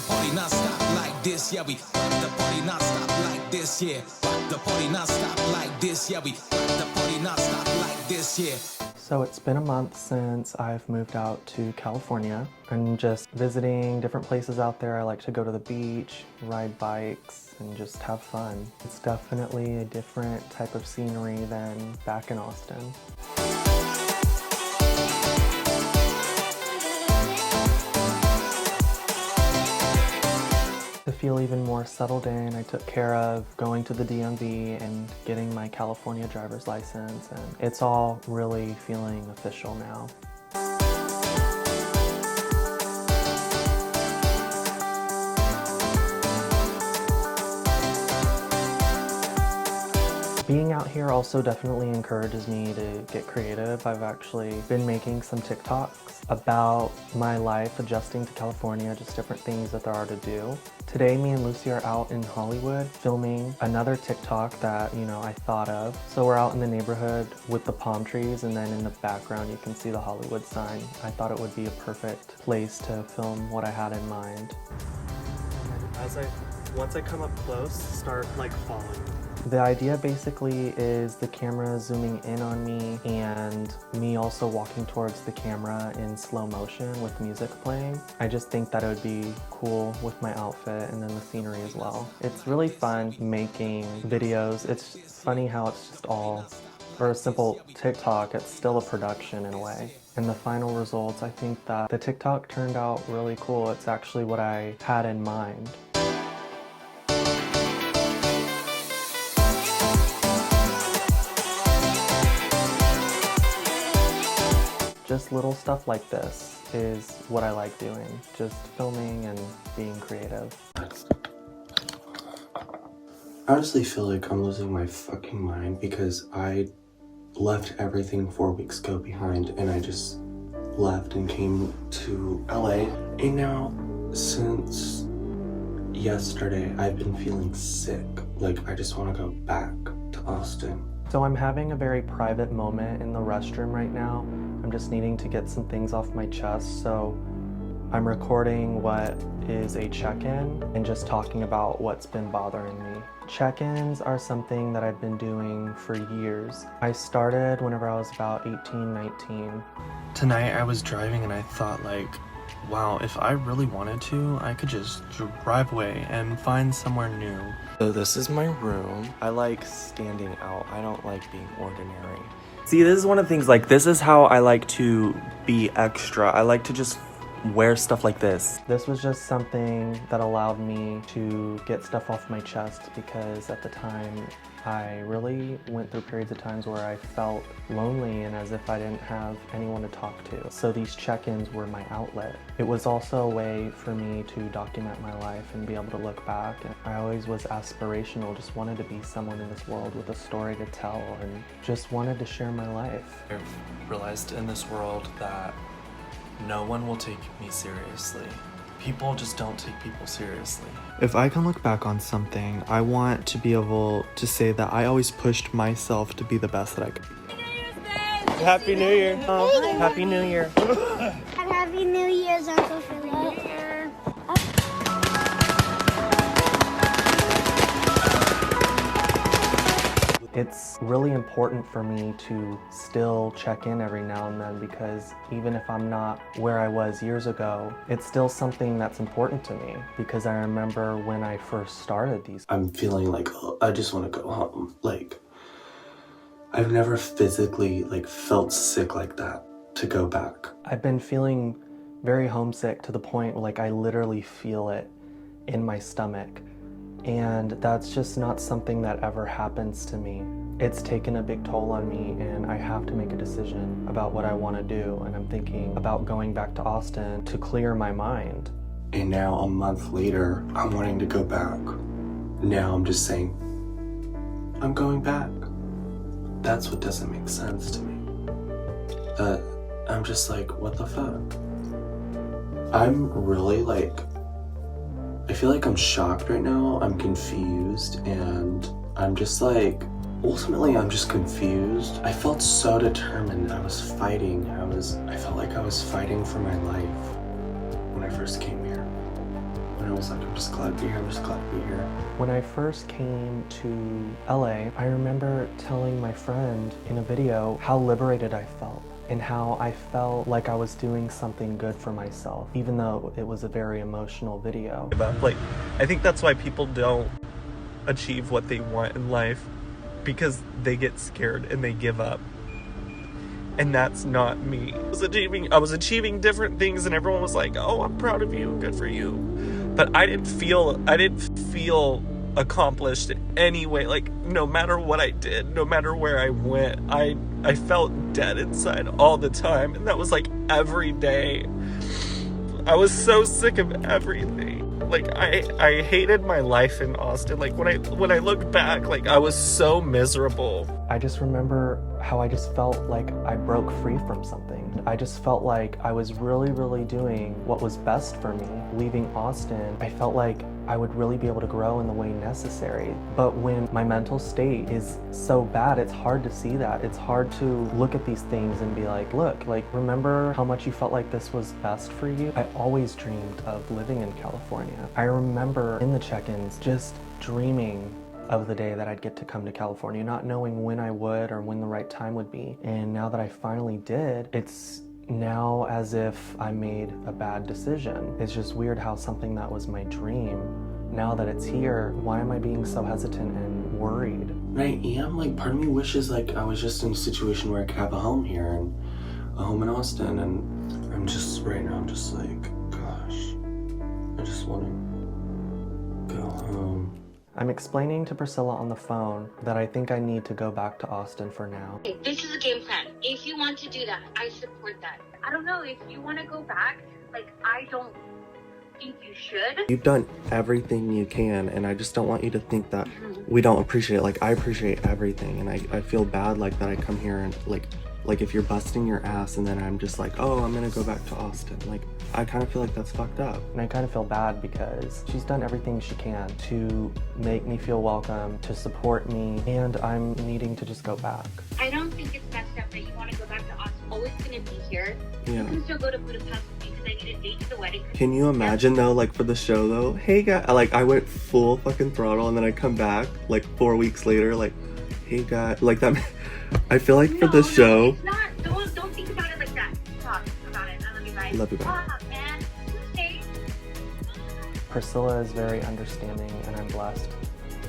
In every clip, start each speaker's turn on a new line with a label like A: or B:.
A: the party non-stop like this, yeah, we rock the party non-stop like this, yeah. Rock the party non-stop like this, yeah, we rock the party non-stop like this, yeah.
B: So it's been a month since I've moved out to California. I'm just visiting different places out there. I like to go to the beach, ride bikes, and just have fun. It's definitely a different type of scenery than back in Austin. To feel even more settled in, I took care of going to the DMV and getting my California driver's license, and it's all really feeling official now. Being out here also definitely encourages me to get creative. I've actually been making some TikToks about my life adjusting to California, just different things that there are to do. Today, me and Lucy are out in Hollywood filming another TikTok that, I thought of. So we're out in the neighborhood with the palm trees, and then in the background you can see the Hollywood sign. I thought it would be a perfect place to film what I had in mind. Once I come up close, start following. The idea basically is the camera zooming in on me and me also walking towards the camera in slow motion with music playing. I just think that it would be cool with my outfit and then the scenery as well. It's really fun making videos. It's funny how it's just all, for a simple TikTok, it's still a production in a way. And the final results, I think that the TikTok turned out really cool. It's actually what I had in mind. Just little stuff like this is what I like doing. Just filming and being creative.
C: I honestly feel like I'm losing my fucking mind because I left everything 4 weeks ago behind and I just left and came to LA. And now, since yesterday, I've been feeling sick. I just want to go back to Austin.
B: So I'm having a very private moment in the restroom right now. I'm just needing to get some things off my chest, so I'm recording what is a check-in and just talking about what's been bothering me. Check-ins are something that I've been doing for years. I started whenever I was about 18, 19. Tonight I was driving and I thought wow, if I really wanted to, I could just drive away and find somewhere new. So this is my room. I like standing out. I don't like being ordinary. See, this is one of the things, this is how I like to be extra. I like to just wear stuff like this. This was just something that allowed me to get stuff off my chest because at the time I really went through periods of times where I felt lonely and as if I didn't have anyone to talk to. So these check-ins were my outlet. It was also a way for me to document my life and be able to look back. And I always was aspirational, just wanted to be someone in this world with a story to tell and just wanted to share my life. I've realized in this world that no one will take me seriously. People just don't take people seriously. If I can look back on something, I want to be able to say that I always pushed myself to be the best that I could be. Happy New Year. Happy New Year.
D: Happy New Year's, Uncle Philip.
B: It's really important for me to still check in every now and then because even if I'm not where I was years ago, it's still something that's important to me because I remember when I first started these.
C: I'm feeling I just want to go home. I've never physically felt sick like that to go back.
B: I've been feeling very homesick to the point I literally feel it in my stomach. And that's just not something that ever happens to me. It's taken a big toll on me and I have to make a decision about what I want to do. And I'm thinking about going back to Austin to clear my mind.
C: And now a month later, I'm wanting to go back. Now I'm just saying, I'm going back. That's what doesn't make sense to me. I'm just what the fuck? I'm really I feel I'm shocked right now. I'm confused and I'm just ultimately I'm just confused. I felt so determined. I was fighting. I felt I was fighting for my life when I first came here. When I just like, I'm just glad to be here. I'm just glad to be here.
B: When I first came to LA, I remember telling my friend in a video how liberated I felt and how I felt like I was doing something good for myself, even though it was a very emotional video.
E: Like, I think that's why people don't achieve what they want in life, because they get scared and they give up. And that's not me. I was achieving different things and everyone was like, oh, I'm proud of you, good for you. But I didn't feel accomplished in any way. Like, no matter what I did, no matter where I went, I felt dead inside all the time. And that was like every day. I was so sick of everything. Like, I hated my life in Austin. Like, when I look back, like, I was so miserable.
B: I just remember how I just felt like I broke free from something. I just felt like I was really, really doing what was best for me. Leaving Austin, I felt like I would really be able to grow in the way necessary. But when my mental state is so bad, it's hard to see that. It's hard to look at these things and be like, look, like, remember how much you felt like this was best for you? I always dreamed of living in California. I remember in the check-ins just dreaming of the day that I'd get to come to California, not knowing when I would or when the right time would be. And now that I finally did, it's now as if I made a bad decision. It's just weird how something that was my dream, now that it's here, why am I being so hesitant and worried?
C: And I am, like, part of me wishes, like, I was just in a situation where I could have a home here and a home in Austin, and I'm just, right now, I'm just like, gosh, I just want to go home.
B: I'm explaining to Priscilla on the phone that I think I need to go back to Austin for now.
F: This is a game plan. If you want to do that, I support that. I don't know, if you want to go back, like, I don't think you should.
B: You've done everything you can, and I just don't want you to think that we don't appreciate it. Like, I appreciate everything, and I feel bad, like, that I come here and, like if you're busting your ass and then I'm just like, oh, I'm gonna go back to Austin. Like, I kind of feel like that's fucked up. And I kind of feel bad because she's done everything she can to make me feel welcome, to support me, and I'm needing to just go back.
F: I don't think it's messed up that you want to go back to Austin. Always gonna be here.
B: Yeah.
F: You can still go to Budapest with me because I need a date to the wedding.
B: Can you imagine though, like, for the show though, hey guys, like, I went full fucking throttle and then I come back like 4 weeks later, like, hey guys, like that. I feel like for the show.
F: It's not. Don't think about it like that. Talk about it. I love you guys.
B: Love you, bye.
F: Man. Tuesday.
B: Priscilla is very understanding, and I'm blessed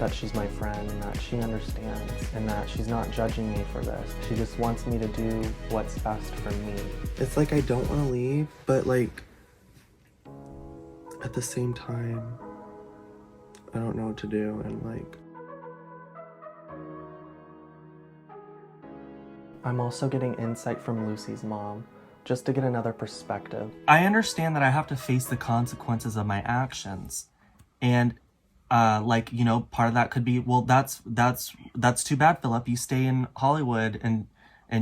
B: that she's my friend and that she understands and that she's not judging me for this. She just wants me to do what's best for me. It's like I don't want to leave, but like at the same time, I don't know what to do, and like I'm also getting insight from Lucy's mom, just to get another perspective.
E: I understand that I have to face the consequences of my actions. And like, you know, part of that could be, well, that's too bad, Philip. You stay in Hollywood and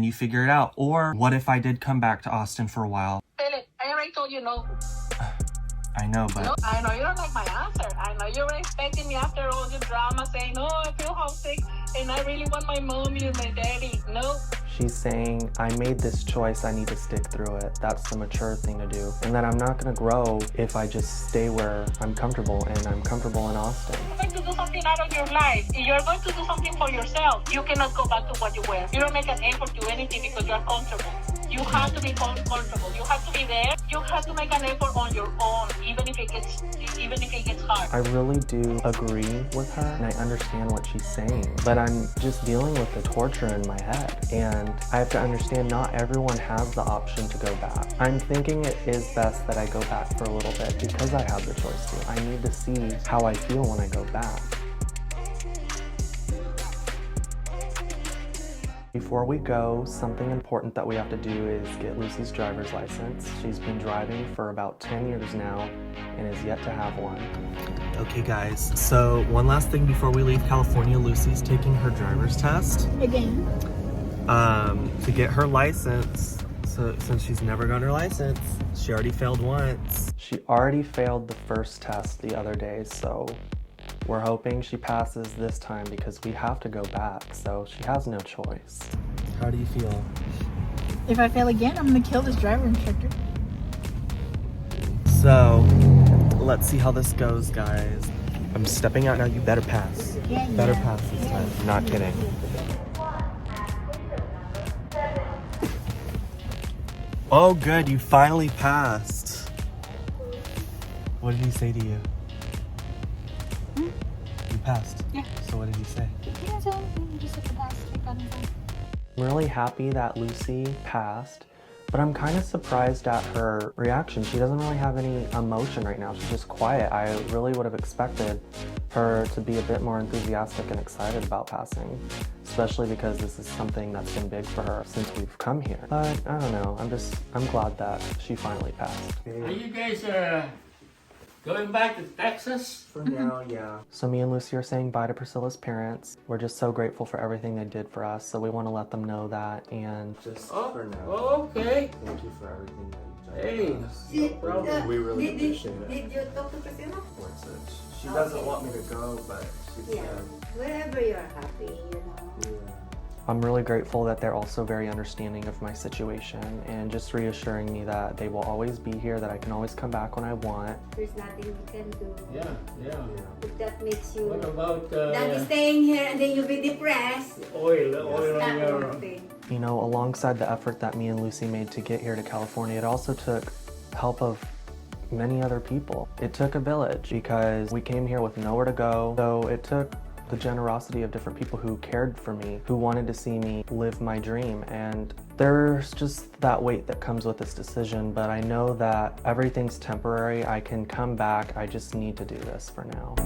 E: you figure it out. Or what if I did come back to Austin for a while?
G: Philip, I already told you no.
E: I know, but...
G: No, I know you don't like my answer. I know you were expecting me after all the drama saying, oh, I feel homesick and I really want my mommy and my daddy. No.
B: She's saying, I made this choice, I need to stick through it. That's the mature thing to do. And that I'm not gonna grow if I just stay where I'm comfortable, and I'm comfortable in Austin.
G: You're going to do something out of your life. If you're going to do something for yourself, you cannot go back to what you were. You don't make an effort to do anything because you're comfortable. You have to be comfortable. You have to be there. You have to make an effort on your own, even if it gets hard.
B: I really do agree with her, and I understand what she's saying, but I'm just dealing with the torture in my head, and I have to understand not everyone has the option to go back. I'm thinking it is best that I go back for a little bit because I have the choice to. I need to see how I feel when I go back. Before we go, something important that we have to do is get Lucy's driver's license. She's been driving for about 10 years now and is yet to have one.
E: Okay, guys, so one last thing before we leave California. Lucy's taking her driver's test.
D: Again.
E: To get her license. So since she's never gotten her license, she already failed once.
B: She already failed the first test the other day, so we're hoping she passes this time because we have to go back, so she has no choice. How do you feel?
H: If I fail again, I'm gonna kill this driver instructor.
E: So,
B: let's see how this goes, guys. I'm stepping out now. You better pass. Better pass this time. Not kidding. Oh, good. You finally passed. What did he say to you? You passed?
H: Yeah.
B: So what did he say?
H: Yeah, so just at the past,
B: I'm really happy that Lucy passed, but I'm kind of surprised at her reaction. She doesn't really have any emotion right now. She's just quiet. I really would have expected her to be a bit more enthusiastic and excited about passing, especially because this is something that's been big for her since we've come here. But I don't know. I'm glad that she finally passed.
I: Are you guys going back to Texas?
B: For now, yeah. So me and Lucy are saying bye to Priscilla's parents. We're just so grateful for everything they did for us, so we want to let them know that, and just for now.
I: Okay.
B: Thank you for everything that you've done
I: Hey.
B: for us. No problem. We really appreciate it.
J: Did you talk to Priscilla?
B: She doesn't want me to go, but she
J: Yeah. Wherever you're happy, you know.
B: I'm really grateful that they're also very understanding of my situation and just reassuring me that they will always be here, that I can always come back when I want.
J: There's nothing you can do.
I: Yeah.
J: If that makes you
I: What about
J: not staying here and then you'll be depressed.
I: oil
J: It's
I: on
J: not
I: your...
J: worth it.
B: You know, alongside the effort that me and Lucy made to get here to California, it also took help of many other people. It took a village because we came here with nowhere to go. So it took the generosity of different people who cared for me, who wanted to see me live my dream. And there's just that weight that comes with this decision, but I know that everything's temporary. I can come back. I just need to do this for now.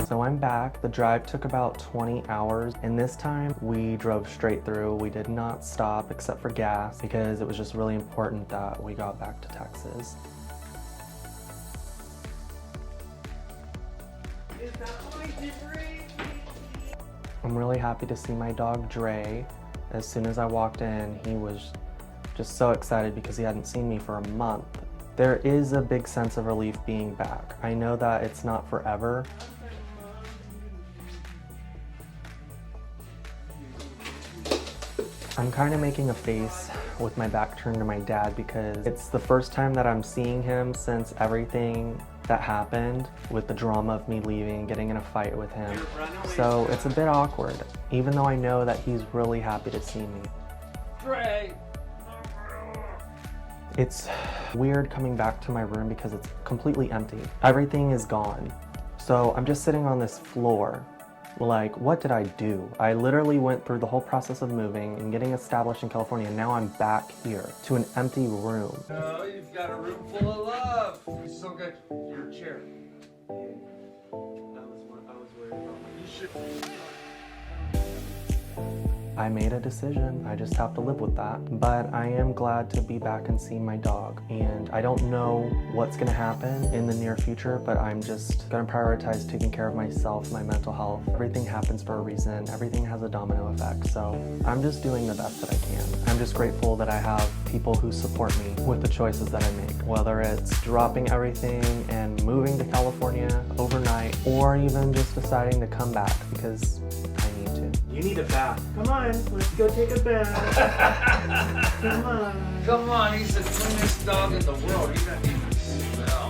B: So I'm back. The drive took about 20 hours, and this time we drove straight through. We did not stop except for gas because it was just really important that we got back to Texas. I'm really happy to see my dog Dre. As soon as I walked in, he was just so excited because he hadn't seen me for a month. There is a big sense of relief being back. I know that it's not forever. I'm kind of making a face with my back turned to my dad because it's the first time that I'm seeing him since everything that happened with the drama of me leaving, getting in a fight with him. So it's a bit awkward, even though I know that he's really happy to see me.
I: Dre.
B: It's weird coming back to my room because it's completely empty. Everything is gone. So I'm just sitting on this floor. Like, what did I do? I literally went through the whole process of moving and getting established in California, and now I'm back here to an empty room.
K: No, you've got a room full of love. You still got your chair.
B: I was worried about
K: You should.
B: I made a decision. I just have to live with that. But I am glad to be back and see my dog. And I don't know what's gonna happen in the near future, but I'm just gonna prioritize taking care of myself, my mental health. Everything happens for a reason. Everything has a domino effect. So I'm just doing the best that I can. I'm just grateful that I have people who support me with the choices that I make, whether it's dropping everything and moving to California overnight, or even just deciding to come back because I need to.
I: You need a bath. Come on, let's go take a bath. Come on.
K: Come on, he's the cleanest dog in the world. You don't need to smell.